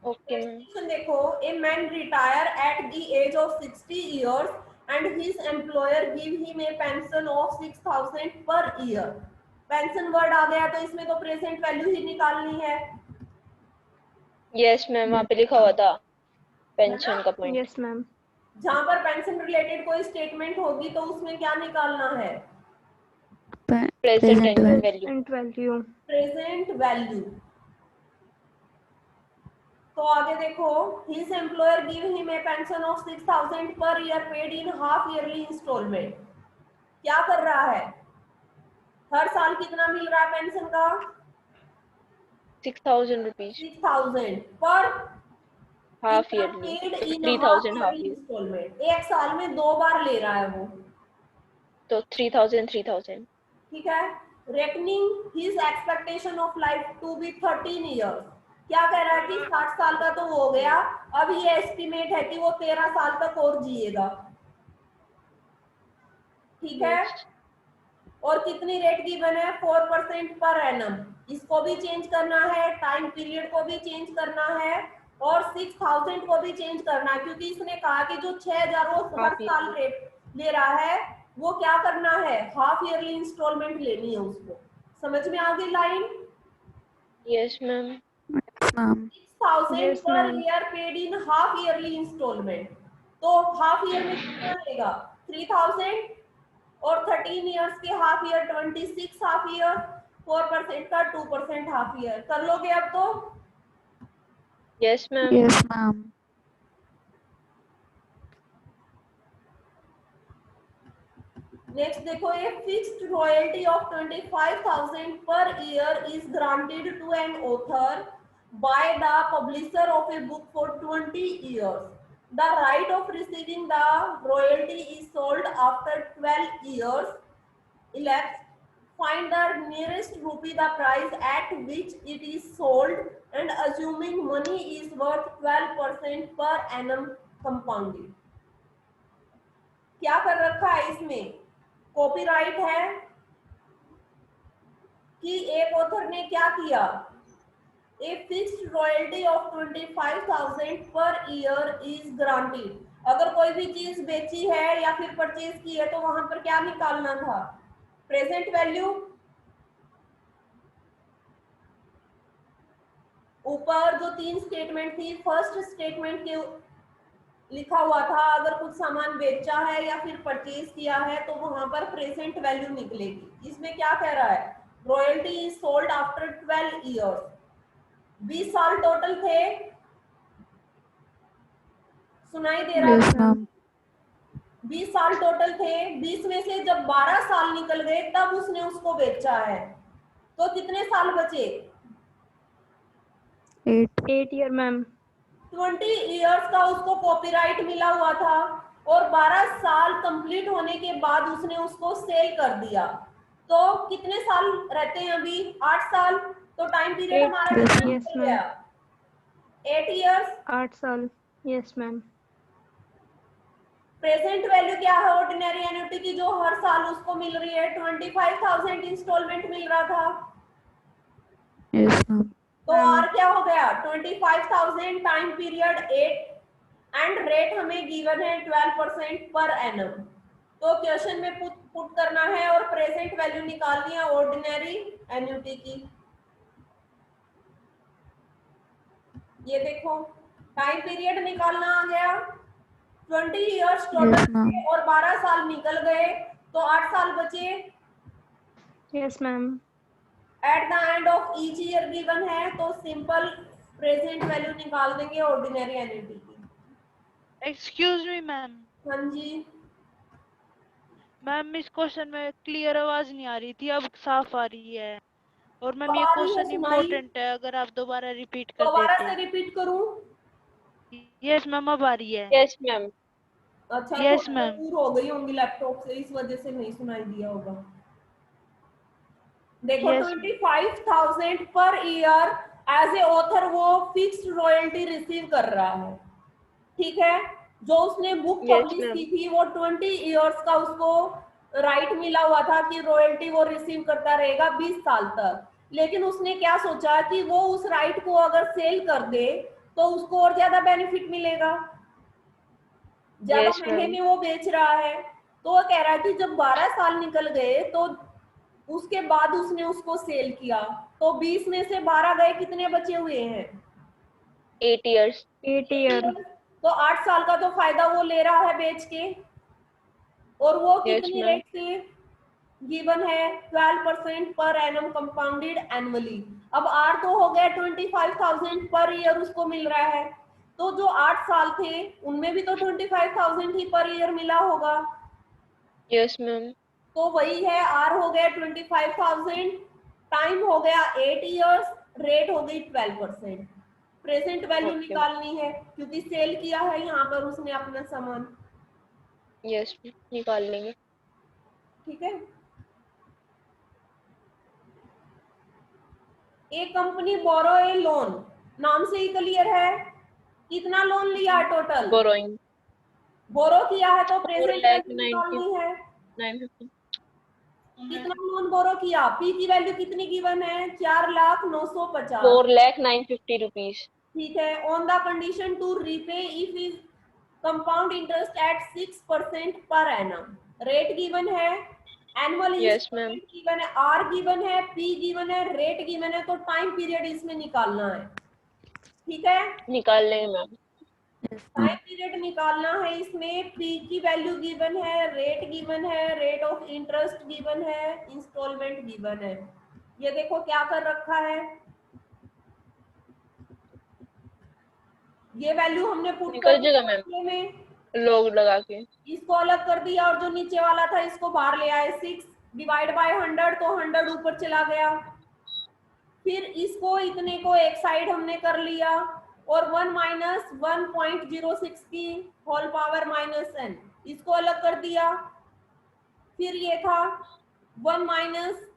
Okay ma'am. Question देखो, a man retire at the age of 60 years and his employer give him a pension of 6,000 per year. Pension word आ गया तो इसमें तो present value ही निकालनी है yes ma'am, वहाँ पे लिखा हुआ था ना? पेंशन का पॉइंट। Yes ma'am. जहां पर पेंशन रिलेटेड कोई स्टेटमेंट होगी तो उसमें क्या निकालना है? Present present value. Value. Present value. तो आगे देखो, his employer give him a pension of 6,000 per year paid in half yearly instalment. क्या कर रहा है? हर साल कितना मिल रहा है पेंशन का? 6,000 रुपीज 6,000 पर हाफ ईयरली, पेड तो in half 3,000 half yearly year, instalment. एक साल में 2 बार ले रहा है वो, तो 3,000। ठीक है। Reckoning his expectation of life to be 13 years. क्या कह रहा है कि 60 साल का तो हो गया, अब ये एस्टिमेट है कि वो 13 साल तक और जिएगा, ठीक है। और कितनी रेट गिवन है? 4% पर एनम। इसको भी चेंज करना है, टाइम पीरियड को भी चेंज करना है और 6,000 को भी चेंज करना है, क्योंकि इसने कहा कि जो 6,000 वो हर साल रेट ले रहा है, वो क्या करना है? हाफ ईयरली इंस्टॉलमेंट लेनी है उसको। समझ में आ गई line? Yes ma'am. 6,000 Yes, per ma'am. Year paid in half yearly instalment. तो हाफ ईयर में कितना लेगा? 3,000 और 13 इयर्स के हाफ ईयर 26 हाफ ईयर, 4% का 2% हाफ ईयर। कर लोगे अब तो? Yes ma'am. Yes, ma'am. Next देखो, a fixed royalty of 25,000 per year is granted to an author by the publisher of a book for 20 years. The right of receiving the royalty is sold after 12 years elapsed. Find the nearest rupee the price at which it is sold and assuming money is worth 12% per annum compounded. क्या कर रखा है इसमें? Copyright है कि एक author ने क्या किया? A fixed royalty of 25,000 per year is granted. अगर कोई भी चीज बेची है या फिर परचेज की है तो वहां पर क्या निकालना था? Present value. ऊपर जो 3 स्टेटमेंट थी, फर्स्ट स्टेटमेंट के लिखा हुआ था अगर कुछ सामान बेचा है या फिर परचेज किया है तो वहां पर प्रेजेंट वैल्यू निकलेगी। इसमें क्या कह रहा है? Royalty is sold after 12 years. 20 साल टोटल थे, सुनाई दे रहा Yes, है? ma'am. 20 साल टोटल थे, 20 में से जब 12 साल निकल गए तब उसने उसको बेचा है, तो कितने साल बचे? 8 year, ma'am. 20 इयर्स का उसको कॉपीराइट मिला हुआ था और 12 साल कंप्लीट होने के बाद उसने उसको सेल कर दिया, तो कितने साल रहते हैं अभी? 8 साल। तो टाइम पीरियड हमारा कितना Yes, निकल ma'am. गया? 8 इयर्स। 8 साल। Yes, ma'am. प्रेजेंट वैल्यू क्या है ऑर्डिनरी एन्युटी की जो हर साल उसको मिल रही है? 25,000 इंस्टॉलमेंट मिल रहा था, Yes, ma'am. तो आर क्या हो गया? 25,000 टाइम पीरियड 8 एंड रेट हमें गिवन है 12% पर एनम। तो क्वेश्चन में पुट करना है और प्रेजेंट वैल्यू निकालनी है ऑर्डिनरी एन्युटी की। ये देखो, टाइम पीरियड निकालना आ गया, 20 इयर्स टोटल Yes, ma'am. और 12 साल निकल गए तो 8 साल बचे। Yes, ma'am. Eight the end of each year given है तो सिंपल प्रेजेंट वैल्यू निकाल देंगे ऑर्डिनरी एन्युटी की। Excuse me ma'am. हाँ जी, मैम इस क्वेश्चन में क्लियर आवाज नहीं आ रही थी, अब साफ आ रही है। और मैम अब ये आ रही है क्वेश्चन सुनाई? इम्पोर्टेंट है, अगर आप दोबारा रिपीट कर दोबारा देते। से रिपीट करूं? यस मैम, अब आ रही है। Yes ma'am. अच्छा, यस थोड़ी मैम। दूर हो गई होंगी लैपटॉप से, इस वजह से नहीं सुनाई दिया होगा। देखो, yes 25,000 per year as a author वो फिक्स्ड रॉयल्टी रिसीव कर रहा है, ठीक है। जो उसने बुक यस पब्लिश मैम। की थी वो 20 इयर्स का उसको राइट मिला हुआ था कि रॉयल्टी वो रिसीव करता रहेगा 20 साल तक। लेकिन उसने क्या सोचा कि वो उस राइट को अगर सेल कर दे तो उसको और ज्यादा बेनिफिट मिलेगा, ज्यादा Yes, महंगे ma'am. में वो बेच रहा है। तो वो कह रहा है कि जब 12 साल निकल गए तो उसके बाद उसने उसको सेल किया, तो 20 में से 12 गए, कितने बचे हुए हैं? 8 years. 8 year. तो 8 साल का तो फायदा वो ले रहा है बेच के, और वो Yes, कितनी ma'am. रेट से गिवन है? 12% पर एनम कंपाउंडेड एनुअली। अब आर तो हो गया 25,000 पर ईयर उसको मिल रहा है, तो जो 8 साल थे उनमें भी तो 25,000 ही पर ईयर मिला होगा। Yes, ma'am. तो वही है, आर हो गया 25,000, टाइम हो गया 8 इयर्स, रेट हो गई 12%। Present value Okay. निकालनी है क्योंकि सेल किया है यहाँ पर उसने अपना सामान। Yes, निकाल लेंगे. ठीक है, एक कंपनी बोरो ए लोन, नाम से ही क्लियर है, कितना लोन लिया है टोटल? Borrowing. बोरो किया है तो 4 प्रेजेंट lakh वैल्यू 90 निकालनी है। 950. कितना लोन बोरो किया? पी की वैल्यू कितनी गिवन है? 4,950,000। 4 lakh 950 rupees. ठीक है, on the condition to repay if is compound interest at 6% per annum. Rate given है, annual Yes, ma'am. Instalment given है, आर गिवन है, पी गिवन है, रेट गिवन है, तो टाइम पीरियड इसमें निकालना है। ठीक है, निकाल लेंगे मैम. टाइम पीरियड निकालना है इसमें। पी की वैल्यू गिवन है, रेट गिवन है, रेट ऑफ इंटरेस्ट गिवन है, इंस्टॉलमेंट गिवन है। ये देखो क्या कर रखा है, ये वैल्यू हमने पुट कर निकल जाएगा मैम. दिया में, लोग लगा के. इसको अलग कर दिया, और जो नीचे वाला था इसको बाहर ले आए। 6 डिवाइड बाय 100, तो 100 ऊपर चला गया। फिर इसको इतने को एक साइड हमने कर लिया, और 1 माइनस 1.06 की होल पावर माइनस n, इसको अलग कर दिया। फिर ये था 1 माइनस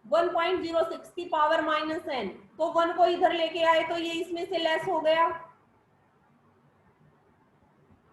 1.06 की पावर माइनस n, तो 1 को इधर लेके आए तो ये इसमें से लेस हो गया।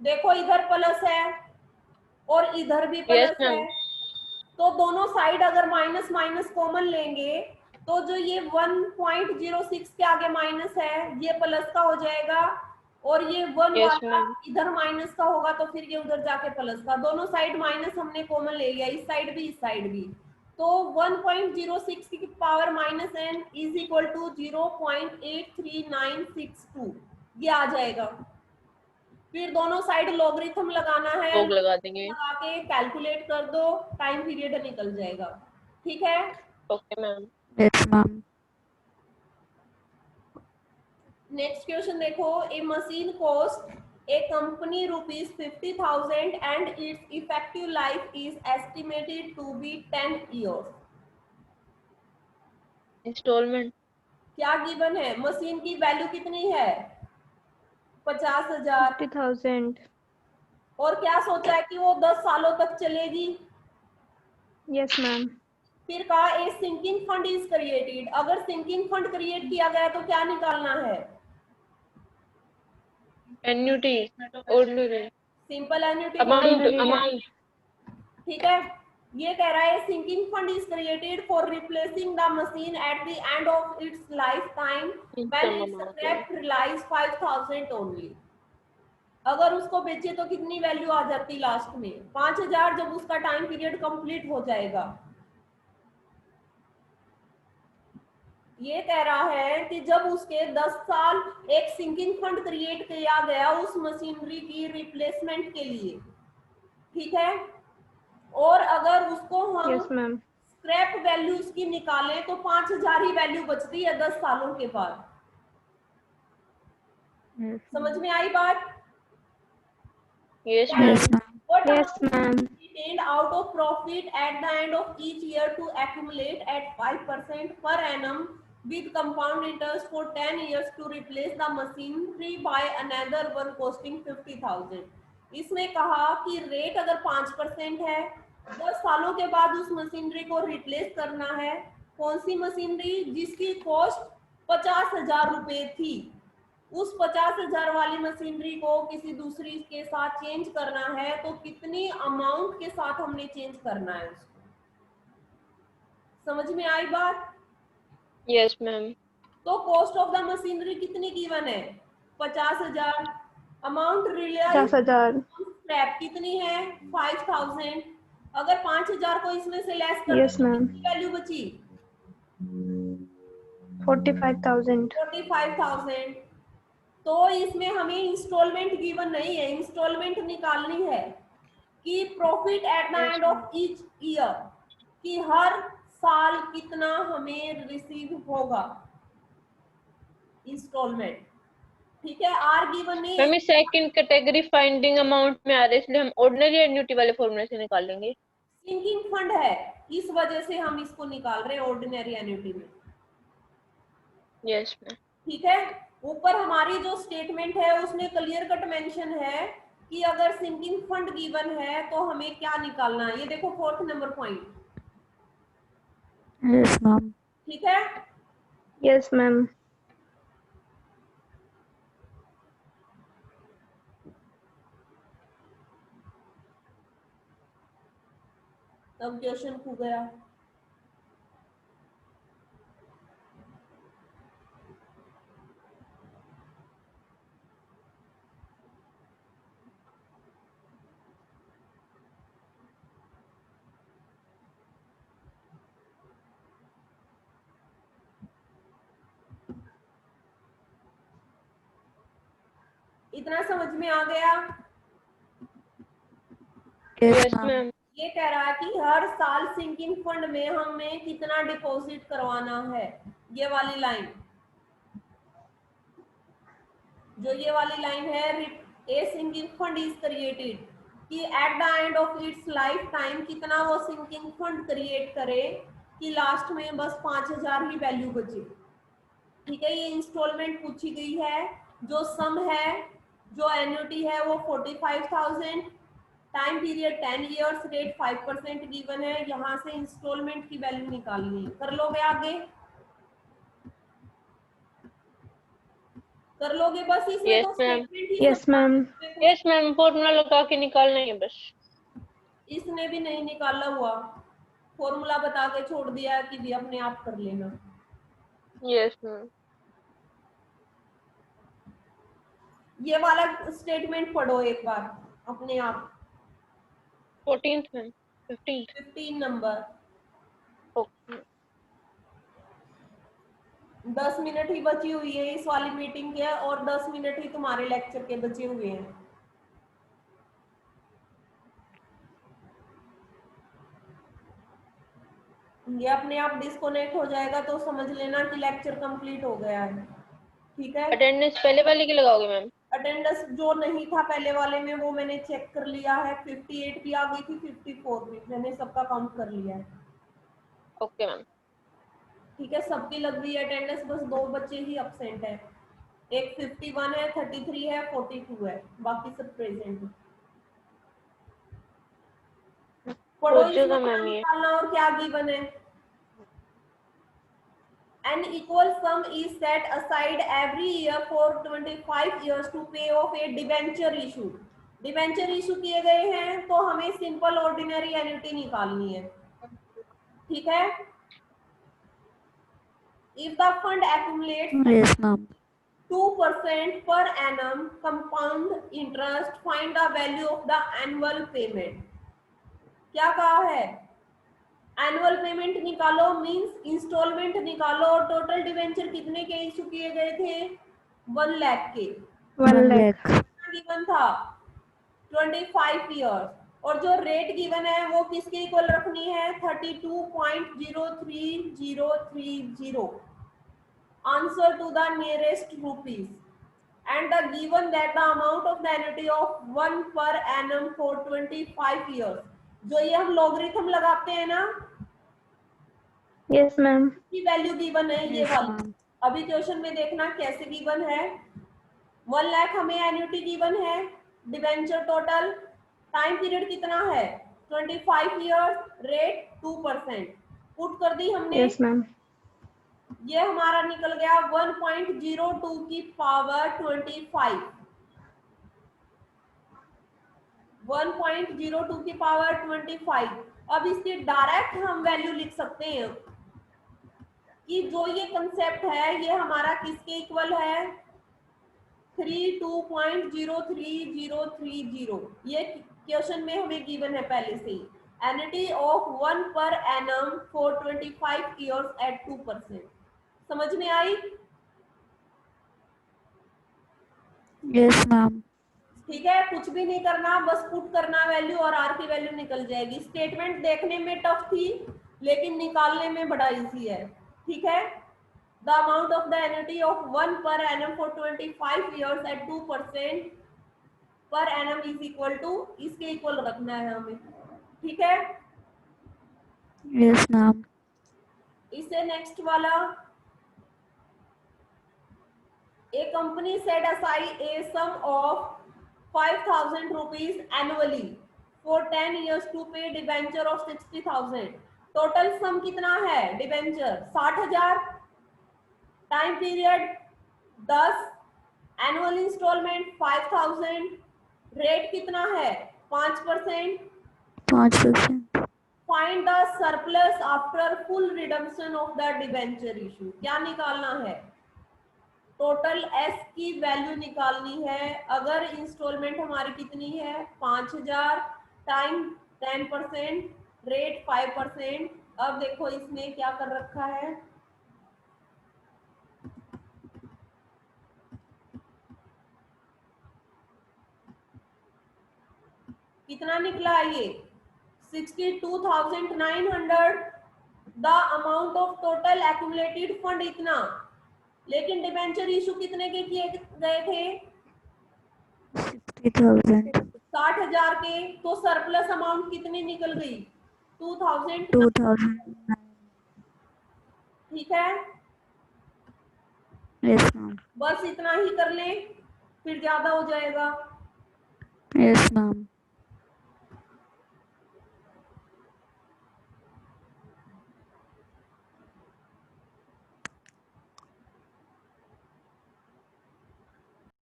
देखो इधर प्लस है और इधर भी Yes, प्लस ma'am. है, तो दोनों साइड अगर माइनस माइनस कॉमन लेंगे तो जो ये 1.06 के आगे माइनस है ये प्लस का हो जाएगा, और ये 1 Yes, वाला ma'am. इधर माइनस का होगा, तो फिर ये उधर जाके प्लस का। दोनों साइड माइनस हमने कॉमन ले लिया, इस साइड भी इस साइड भी, तो 1.06 की power minus n is equal to 0.83962 ये आ जाएगा। फिर दोनों साइड लॉगरिथम लगाना है, लोग लगा देंगे. लगा के कैलकुलेट कर दो, टाइम पीरियड निकल जाएगा। ठीक है, Okay, मैम. Yes, ma'am. नेक्स्ट क्वेश्चन देखो, a machine cost a company ₹50,000 and its effective life is estimated to be 10 years। Instalment. क्या गिवन है? मशीन की वैल्यू कितनी है? 50,000। 50,000. और क्या सोचा है कि वो 10 सालों तक चलेगी। Yes, ma'am. फिर कहा a sinking fund is created. अगर सिंकिंग फंड क्रिएट किया गया तो क्या निकालना है? Annuity. Ordinary. Simple annuity. Amount. ठीक है, ये कह रहा है sinking fund is created for replacing the machine at the end of its lifetime when its scrap realise 5,000 only. अगर उसको बेचे तो कितनी वैल्यू आ जाती लास्ट में? 5,000 जब उसका टाइम पीरियड कंप्लीट हो जाएगा। ये कह रहा है कि जब उसके 10 साल एक सिंकिंग फंड क्रिएट किया गया उस मशीनरी की रिप्लेसमेंट के लिए, ठीक है, और अगर उसको हम Yes, ma'am. स्क्रैप वैल्यू उसकी निकालें तो 5,000 ही वैल्यू बचती है 10 सालों के बाद। Yes. समझ में आई बात? Yes, ma'am. What Yes, ma'am. retained out of profit at the end of each year to accumulate at 5% per annum with compound interest for 10 years to replace the machinery by another one costing 50,000। इसमें कहा कि rate अगर 5% है, 10 सालों के बाद उस machinery को रिप्लेस करना है। कौन सी मशीनरी? जिसकी कॉस्ट 50,000 रुपए थी, उस 50,000 वाली मशीनरी को किसी दूसरी के साथ चेंज करना है, तो कितनी अमाउंट के साथ हमने चेंज करना है उसको। समझ में आई बात? Yes, ma'am. तो कॉस्ट ऑफ द मशीनरी कितनी गिवन है? 50,000। Amount realise 50,000. स्क्रैप कितनी है? 5,000। अगर 5,000 को इसमें से लेस कर Yes, दो तो ma'am. कितनी वैल्यू बची? 45,000. 45,000। तो इसमें हमें इंस्टॉलमेंट गिवन नहीं है, इंस्टॉलमेंट निकालनी है कि profit at the Yes, end of each year, कि हर साल कितना हमें रिसीव होगा इंस्टॉलमेंट। ठीक है, आर गिवन नहीं है। मैम ये सेकंड कैटेगरी फाइंडिंग अमाउंट में आ रहा है, इसलिए हम ऑर्डिनरी एन्युटी वाले फॉर्मूले से निकाल लेंगे। सिंकिंग फंड है, इस वजह से हम इसको निकाल रहे हैं ऑर्डिनरी एन्युटी में। Yes ma'am. ठीक है, ऊपर हमारी जो स्टेटमेंट है उसमें क्लियर कट मेंशन है कि अगर सिंकिंग फंड गिवन है तो हमें क्या निकालना है। ये देखो 4th number point. Yes, ma'am. ठीक है, Yes, ma'am. अब क्वेश्चन खो गया। इतना समझ में आ गया? Yes ma'am. ये कह रहा है कि हर साल सिंकिंग फंड में हमें कितना डिपॉजिट करवाना है। ये वाली लाइन, जो ये वाली लाइन है, ए सिंकिंग फंड इज क्रिएटेड, कि eight the end of its life time कितना वो सिंकिंग फंड क्रिएट करे कि लास्ट में बस 5,000 ही वैल्यू बचे। ठीक है, ये इंस्टॉलमेंट पूछी गई है। जो सम है, जो एन्युटी है वो 45,000, time period 10 years, rate 5% given है। यहाँ से इंस्टॉलमेंट की वैल्यू निकालनी है। कर लोगे आगे? कर लोगे? बस इसमें Yes, तो ma'am. स्टेटमेंट ही Yes, समझा ma'am. है। यस मैम, फॉर्मूला लगा के निकालना ही है बस। इसने भी नहीं निकाला हुआ, फॉर्मूला बता के छोड़ दिया कि भी अपने आप कर लेना। Yes ma'am. ये वाला स्टेटमेंट पढ़ो एक बार अपने आप। 14th ma'am, 15th। 15 नंबर। ओके। 10 मिनट ही बची हुई है इस वाली मीटिंग के, और 10 मिनट ही तुम्हारे लेक्चर के बचे हुए हैं। ये अपने आप डिस्कनेक्ट हो जाएगा तो समझ लेना कि लेक्चर कंप्लीट हो गया है। ठीक है, अटेंडेंस पहले वाले की लगाओगे मैम? अटेंडेंस जो नहीं था पहले वाले में वो मैंने चेक कर लिया है। 58 भी आ गई थी, 54 भी, मैंने सबका काउंट कर लिया है। Okay ma'am. ठीक है, सबकी लग गई अटेंडेंस, बस 2 बच्चे ही अपसेंट है। एक 51 है, 33 है, 42 है, बाकी सब प्रेजेंट है। पढ़ो, हो इसमें जाएगा क्या मैम ये। निकालना और क्या गिवन है। An equal sum is set aside every year for 25 years to pay off a debenture issue. Debenture issue किए गए हैं तो हमें सिंपल ऑर्डिनरी एन्युटी निकालनी है। ठीक है, if the fund accumulates Yes, ma'am. 2% per annum compound interest, find the value of the annual payment। क्या कहा है? एनुअल पेमेंट निकालो, मींस इंस्टॉलमेंट निकालो। और टोटल डिवेंचर कितने के इशू किए गए थे? 1 लाख के। 1 lakh. गिवन था 25 ईयर्स, और जो रेट गिवन है वो किसके इक्वल रखनी है? 32.03030। Answer to the nearest rupees, and the given that the amount of the annuity of 1 per annum for 25 years। जो ये हम लॉगरिथम लगाते हैं ना, Yes, ma'am. की वैल्यू गिवन है ये Yes, वाली। ma'am. अभी क्वेश्चन में देखना कैसे गिवन है। 1 लाख हमें एन्युटी गिवन है, डिवेंचर टोटल, टाइम पीरियड कितना है? 25 ईयर्स, रेट 2%। पुट कर दी हमने। Yes, ma'am. ये हमारा निकल गया 1.02 की पावर 25। 1.02 की पावर 25। अब इसकी डायरेक्ट हम वैल्यू लिख सकते हैं कि जो ये कंसेप्ट है ये हमारा किसके इक्वल है, 32.03030। ये क्वेश्चन में हमें गिवन है पहले से ही। Annuity of 1 per annum for 25 years at 2%। समझ में आई? Yes ma'am. ठीक है, कुछ भी नहीं करना, बस पुट करना वैल्यू और आर की वैल्यू निकल जाएगी। स्टेटमेंट देखने में टफ थी लेकिन निकालने में बड़ा इजी है। ठीक है, the amount of the annuity of 1 per annum for 25 years at 2% per annum is equal to, इसके इक्वल रखना है हमें। ठीक है, यस मैम। इससे नेक्स्ट वाला, a company set aside a sum of 5,000 rupees annually for 10 years to pay debenture of 60,000। Total sum कितना है debenture 60,000, time period 10, annual instalment 5,000, rate कितना है 5%। 5%। Find the surplus after full redemption of the debenture issue. क्या निकालना है, total S की value निकालनी है। अगर इंस्टॉलमेंट हमारी कितनी है 5,000, टाइम 10%, रेट 5%। अब देखो इसने क्या कर रखा है, कितना निकला है ये 62,900। The amount of total accumulated fund इतना, लेकिन डिबेंचर इशू कितने के किए गए थे 60,000। 60,000 के। तो सरप्लस अमाउंट कितनी निकल गई 2,000। 2,000। ठीक है, यस मैम। बस इतना ही कर लें फिर ज्यादा हो जाएगा। Yes ma'am.